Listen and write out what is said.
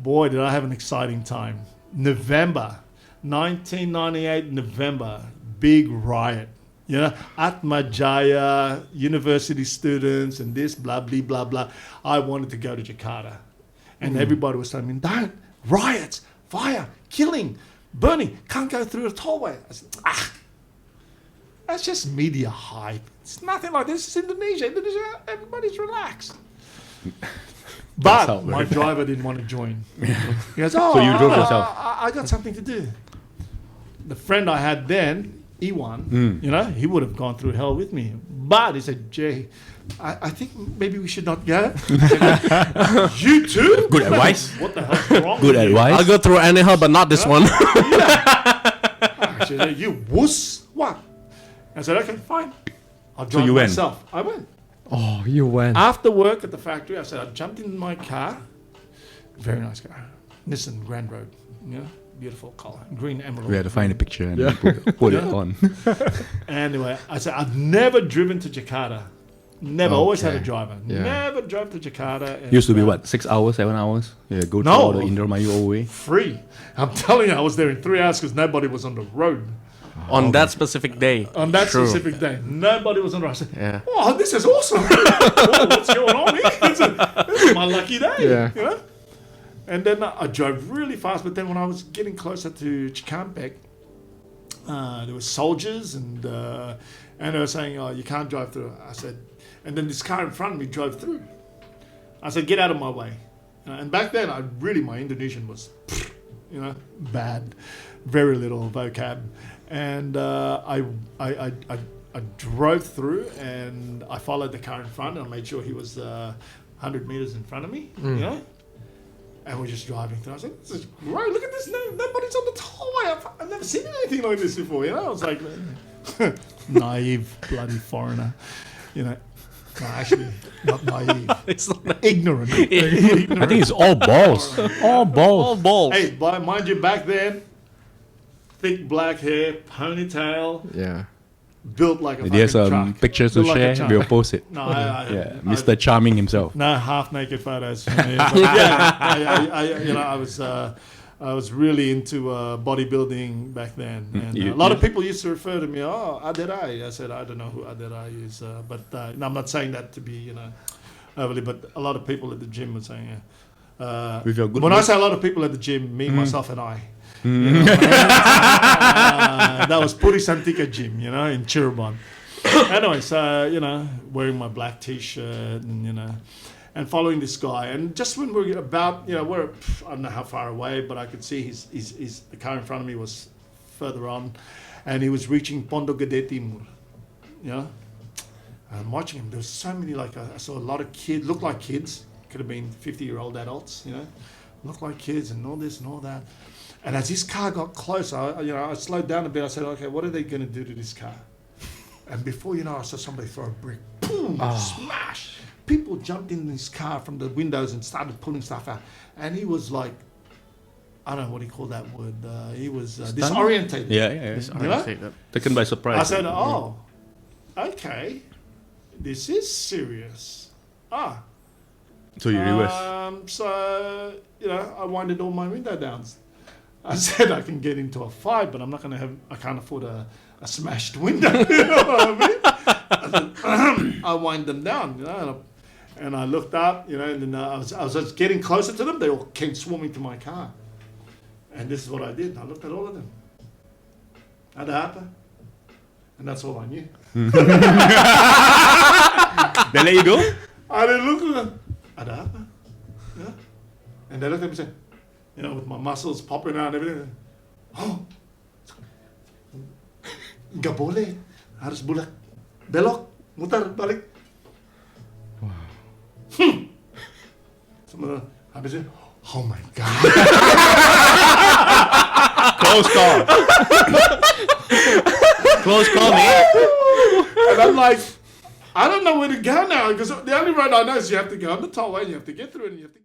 Boy, did I have an exciting time. November 1998, November, big riot. You know, Atmajaya, university students, and this, blah, blah, blah, blah. I wanted to go to Jakarta. And everybody was telling me, don't, riots, fire, killing, burning, can't go through the tollway. I said, that's just media hype. It's nothing like this. It's Indonesia. Indonesia, everybody's relaxed. But my driver didn't want to join. He goes, So you drove yourself? I got something to do. The friend I had then, Iwan, you know, he would have gone through hell with me. But he said, Jay, I think maybe we should not go. You too? Good advice. What the hell's wrong Good with you? advice. I'll go through any hell, but not this one. I said, you wuss. What? I said, okay, fine. I'll drive you went? myself. I went. Oh, you went. After work at the factory, I said, I jumped in my car. Very nice car. Nissan Grand Road. You know, beautiful color. Green emerald. We had to find a picture and put it on. Anyway, I said, I've never driven to Jakarta. Never. Always had a driver. Yeah. Never drove to Jakarta. And Used to be what, 6 hours, 7 hours? Yeah, go through No. all the Indramayu all the way. Free. I'm telling you, I was there in 3 hours because nobody was on the road. On that specific day. On that True. specific day. Nobody was on the road. I said, Yeah. oh, this is awesome. Whoa, what's going on here? This is my lucky day. Yeah. You know? And then I drove really fast, but then when I was getting closer to Chikampek, there were soldiers and they were saying, oh, you can't drive through. I said, and then this car in front of me drove through. I said, get out of my way. And back then, my Indonesian was, you know, bad, very little vocab. And I drove through and I followed the car in front and I made sure he was 100 meters in front of me, you know? And we're just driving through. I was like, this is great. Look at this. Nobody's on the tollway. I've never seen anything like this before, you know? I was like, naive, bloody foreigner, you know? No, actually, not naive. It's not Ignorant. I think it's all balls. All balls. all balls. Hey, mind you, back then, thick black hair, ponytail, Yeah. built like a There's fucking truck. pictures to Built like a share. truck. We'll post it. No, Yeah, Mr. Charming himself. no half-naked photos. From me, but yeah, I was really into bodybuilding back then, and a lot of people used to refer to me, oh, Aderai. I said, I don't know who Aderai is, but no, I'm not saying that to be, overly, but a lot of people at the gym were saying, With your good when I look. say a lot of people at the gym, me, myself, and I. You know, that was Puri Santika gym, in Cirebon. Anyway, so, wearing my black t-shirt and, and following this guy. And just when we're about, we're, I don't know how far away, but I could see the car in front of me was further on. And he was reaching Pondok Gede Timur, I'm watching him. There was so many, I saw a lot of kids, looked like kids. Could have been 50-year-old adults, looked like kids and all this and all that. And as his car got closer, I slowed down a bit. I said, okay, what are they going to do to this car? And before I saw somebody throw a brick. Boom! Smash! People jumped in his car from the windows and started pulling stuff out. And he was like, I don't know what he called that word. He was disorientated. Yeah. Taken by surprise. I said, oh, okay. This is serious. So you reverse. So, I winded all my window downs. I said I can get into a fight, but I'm not going to I can't afford a smashed window. You know what I mean? I said, I wind them down, and I looked up, and then I was just getting closer to them. They all came swarming to my car. And this is what I did. I looked at all of them. Ada apa? And that's all I knew. They let you go? I didn't look at them. Ada apa? Yeah. And they looked at me and said, with my muscles popping out and everything. Oh, nggak boleh. Harus belok, mutar, balik. Wow. Habis itu, oh my God. Close call. Close call, man. And I'm like, I don't know where to go now because the only road I know is you have to go on the tollway and you have to get through it and you have to